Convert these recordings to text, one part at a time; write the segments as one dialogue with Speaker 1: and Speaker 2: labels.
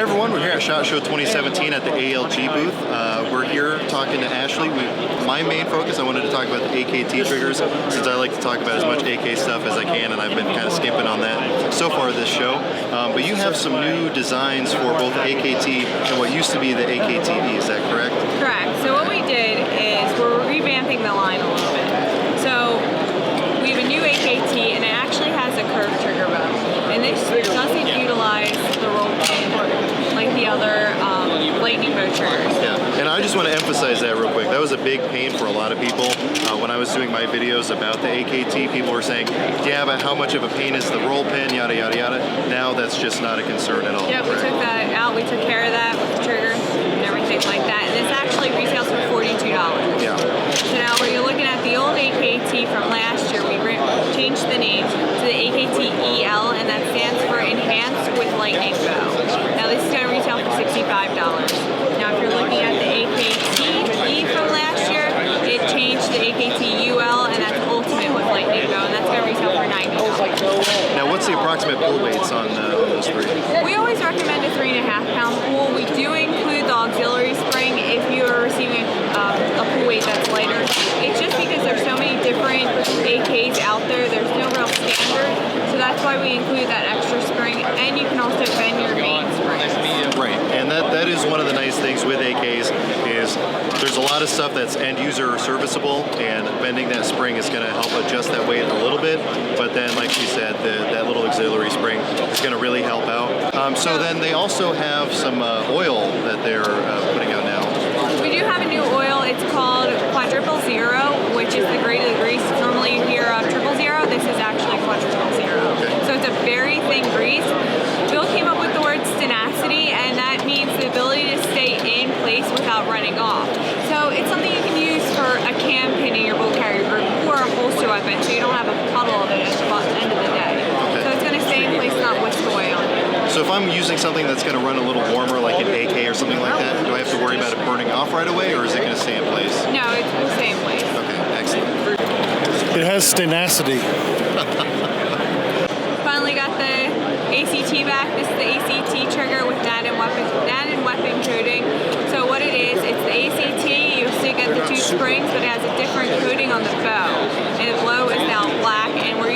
Speaker 1: Hey everyone, we're here at SHOT Show 2017 at the ALG booth. We're here talking to Ashley. My main focus, I wanted to talk about the AKT triggers, since I like to talk about as much AK stuff as I can, and I've been kind of skimping on that so far this show. But you have some new designs for both AKT and what used to be the AKT-e, is that correct?
Speaker 2: Correct. So what we did is we're revamping the line a little bit. So we have a new AKT, and it actually has a curved trigger bow. And this doesn't utilize the roll pin like the other lightning bow triggers.
Speaker 1: Yeah, and I just want to emphasize that real quick. That was a big pain for a lot of people. When I was doing my videos about the AKT, people were saying, yeah, but how much of a pain is the roll pin, yada, yada, yada. Now that's just not a concern at all.
Speaker 2: Yeah, we took that out. We took care of that with the trigger and everything like that. And this actually retails for $42.
Speaker 1: Yeah.
Speaker 2: So now when you're looking at the old AKT from last year, we changed the name to the akt-el, and that stands for Enhanced with Lightning Bow. Now this is going to retail for $65. Now if you're looking at the AKT-e from last year, it changed to akt-ul, and that's Ultimate with Lightning Bow, and that's going to retail for $90.
Speaker 1: Now what's the approximate pull weights on those three?
Speaker 2: We always recommend a 3.5 pound pool. We do include the auxiliary spring if you are receiving a pool weight that's lighter. It's just because there's so many different AKs out there, there's no real standard, so that's why we include that extra spring, and you can also bend your main springs.
Speaker 1: Right, and that is one of the nice things with AKs is there's a lot of stuff that's end user serviceable, and bending that spring is going to help adjust that weight a little bit, but then like you said, that little auxiliary spring is going to really help out. So then they also have some oil that they're putting out now.
Speaker 2: We do have a new oil. It's called Quadruple Zero, which is the grade of the grease. Normally you hear Triple Zero. This is actually Quadruple Zero.
Speaker 1: Okay.
Speaker 2: So it's a very thin grease. Bill came up with the word tenacity, and that means the ability to stay in place without running off. So it's something you can use for a cam pin in your bolt carrier group or a holster weapon, so you don't have a puddle of it at the end of the day.
Speaker 1: Okay.
Speaker 2: So it's going to stay in place, not whisk away on you.
Speaker 1: So if I'm using something that's going to run a little warmer, like an AK or something like that, do I have to worry about it burning off right away, or is it going to stay in place?
Speaker 2: No, it will stay in place.
Speaker 1: Okay, excellent.
Speaker 3: It has tenacity.
Speaker 2: Finally got the ACT back. This is the ACT trigger with NAD and weapon coating. So what it is, it's the ACT. You still get the two springs, but it has a different coating on the bow. And the bow is now black, and we're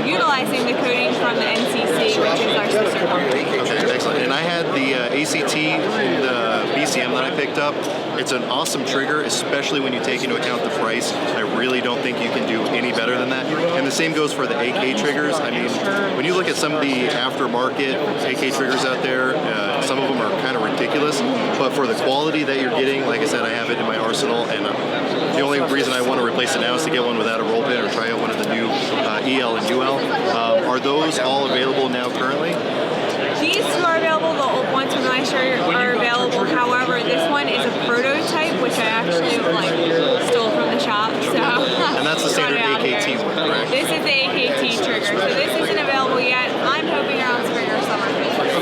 Speaker 2: utilizing the coating from the NCC, which is our sister company.
Speaker 1: Okay, excellent. And I had the ACT, the BCM that I picked up. It's an awesome trigger, especially when you take into account the price. I really don't think you can do any better than that. And the same goes for the AK triggers. I mean, when you look at some of the aftermarket AK triggers out there, some of them are kind of ridiculous. But for the quality that you're getting, like I said, I have it in my arsenal, and the only reason I want to replace it now is to get one without a roll pin or try out one of the new EL and UL. Are those all available now currently?
Speaker 2: These two are available. The old ones from last year are available. However, this one is a prototype, which I actually stole from the shop. So
Speaker 1: and that's the standard AKT one, correct?
Speaker 2: This is the AKT trigger. So this isn't available yet. I'm hoping around spring or summer.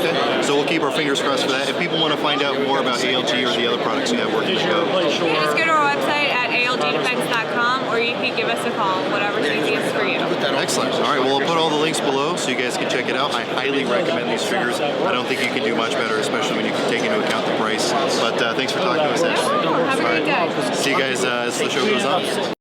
Speaker 1: Okay, so we'll keep our fingers crossed for that. If people want to find out more about ALG or the other products you have working to go,
Speaker 2: you can just go to our website at algdefense.com, or you can give us a call, whatever's easiest for you.
Speaker 1: excellent. All right, well, we'll put all the links below so you guys can check it out. I highly recommend these triggers. I don't think you can do much better, especially when you can take into account the price. But thanks for talking to us, Ashley.
Speaker 2: Have a great day.
Speaker 1: See you guys as the show goes on.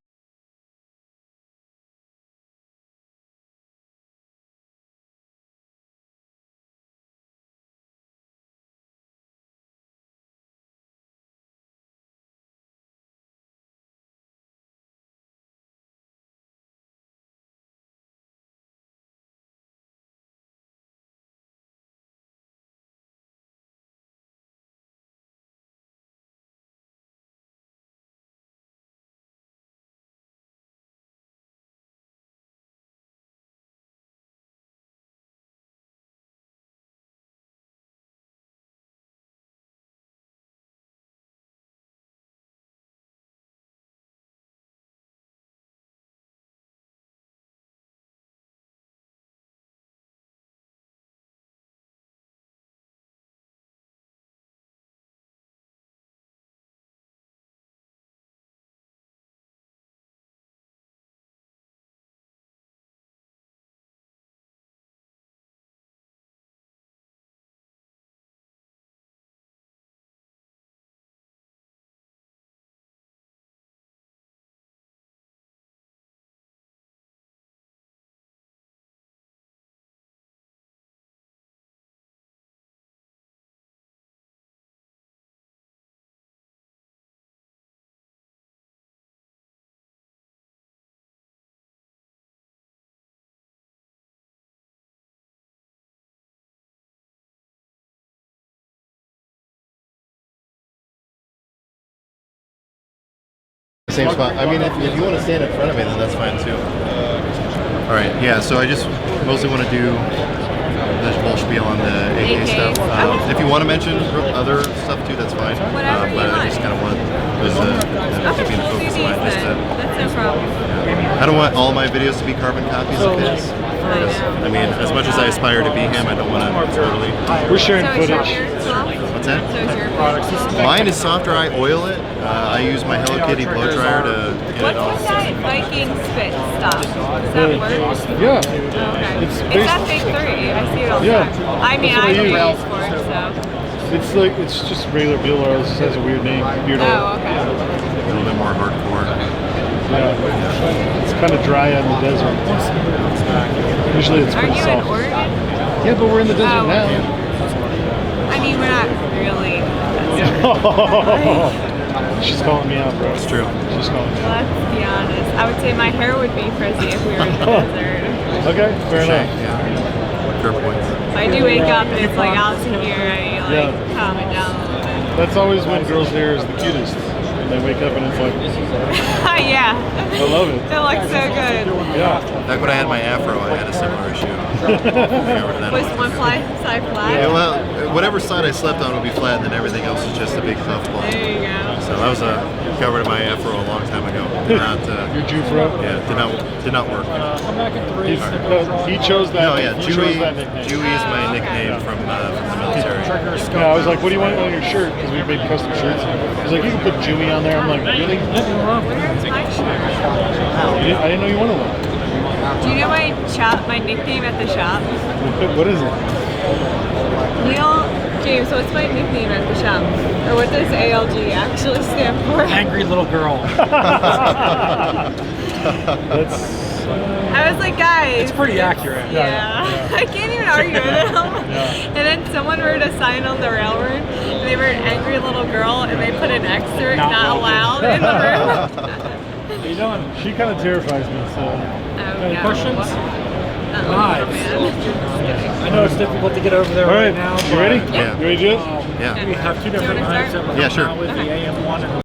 Speaker 1: Same spot. I mean, if you want to stand in front of me, then that's fine too. All right, yeah. So I just mostly want to do the whole spiel on the AK stuff. If you want to mention other stuff too, that's fine.
Speaker 2: Whatever you
Speaker 1: but I
Speaker 2: want.
Speaker 1: just kind of want this to be the focus of mine.
Speaker 2: That's no problem.
Speaker 1: I don't want all my videos to be carbon copies of his. I mean, as much as I aspire to be him, I don't want to totally.
Speaker 3: We're sharing
Speaker 2: So is
Speaker 3: footage.
Speaker 2: yours soft?
Speaker 1: What's that?
Speaker 2: So is your soft?
Speaker 1: Mine is softer. I oil it. I use my Hello Kitty blow dryer to get
Speaker 2: What's
Speaker 1: it all.
Speaker 2: with that Viking spit stuff? Does that work?
Speaker 3: Yeah.
Speaker 2: Okay.
Speaker 3: It's
Speaker 2: It's that big 3. I see it all the
Speaker 3: Yeah.
Speaker 2: time. I mean,
Speaker 3: That's
Speaker 2: I
Speaker 3: what I
Speaker 2: have
Speaker 3: use.
Speaker 2: reels for it, so.
Speaker 3: It's like it's just regular beard oil. It just has a weird name. Beard oil.
Speaker 2: Oh, okay.
Speaker 1: A little bit more hardcore.
Speaker 3: Yeah. It's kind of dry out in the desert. Usually it's
Speaker 2: Aren't
Speaker 3: pretty
Speaker 2: you in
Speaker 3: soft.
Speaker 2: Oregon?
Speaker 3: Yeah, but we're in the desert
Speaker 2: Oh,
Speaker 3: now.
Speaker 2: I mean, we're not really.
Speaker 3: She's calling me out, bro.
Speaker 1: It's true.
Speaker 3: She's calling me out.
Speaker 2: Let's be honest. I would say my hair would be frizzy if we were in the desert.
Speaker 3: Okay, fair enough.
Speaker 1: Yeah. Fair points.
Speaker 2: I do wake up and it's like out to here. I like calm it down a little bit.
Speaker 3: That's always when girls' hair is the cutest. When they wake up and it's like,
Speaker 2: Yeah.
Speaker 3: I love it.
Speaker 2: It looks so good.
Speaker 3: Yeah.
Speaker 1: Back when I had my afro, I had a similar issue. Remember that?
Speaker 2: Was one side flat?
Speaker 1: Yeah, well, whatever side I slept on would be flat, and then everything else was just a big puffball.
Speaker 2: There you go.
Speaker 1: So that was covered in my afro a long time ago. Did not,
Speaker 3: Your Jufro?
Speaker 1: yeah, did not work.
Speaker 3: He chose that.
Speaker 1: No, yeah,
Speaker 3: he chose that nickname.
Speaker 1: Jewy is my
Speaker 2: Oh, okay.
Speaker 1: nickname from the military.
Speaker 3: Yeah, I was like, what do you want on your shirt? Because we make custom shirts. He's like, you can put Jewy on there. I'm like, really?
Speaker 2: Where's my shirt?
Speaker 3: I didn't know you wanted one.
Speaker 2: Do you know my nickname at the shop?
Speaker 3: What is it?
Speaker 2: Neil James, what's my nickname at the shop? Or what does ALG actually stand for?
Speaker 4: Angry little girl.
Speaker 3: That's
Speaker 2: I was like, guys.
Speaker 4: It's pretty accurate.
Speaker 2: Yeah. I can't even argue with him. And then someone wrote a sign on the railroad, and they wrote angry little girl, and they put an X through it, not allowed in the room.
Speaker 4: What are you doing?
Speaker 3: she kind of terrifies me. So
Speaker 4: Any questions?
Speaker 2: Live.
Speaker 4: I know it's difficult to get over there
Speaker 3: all
Speaker 4: right
Speaker 3: right,
Speaker 4: now.
Speaker 3: you ready?
Speaker 1: Yeah.
Speaker 3: You ready to do it?
Speaker 1: Yeah.
Speaker 4: We have two
Speaker 2: Do you
Speaker 4: different
Speaker 2: wanna
Speaker 4: knives
Speaker 2: start?
Speaker 4: that we're
Speaker 1: Yeah, sure.
Speaker 4: going with the AM1 and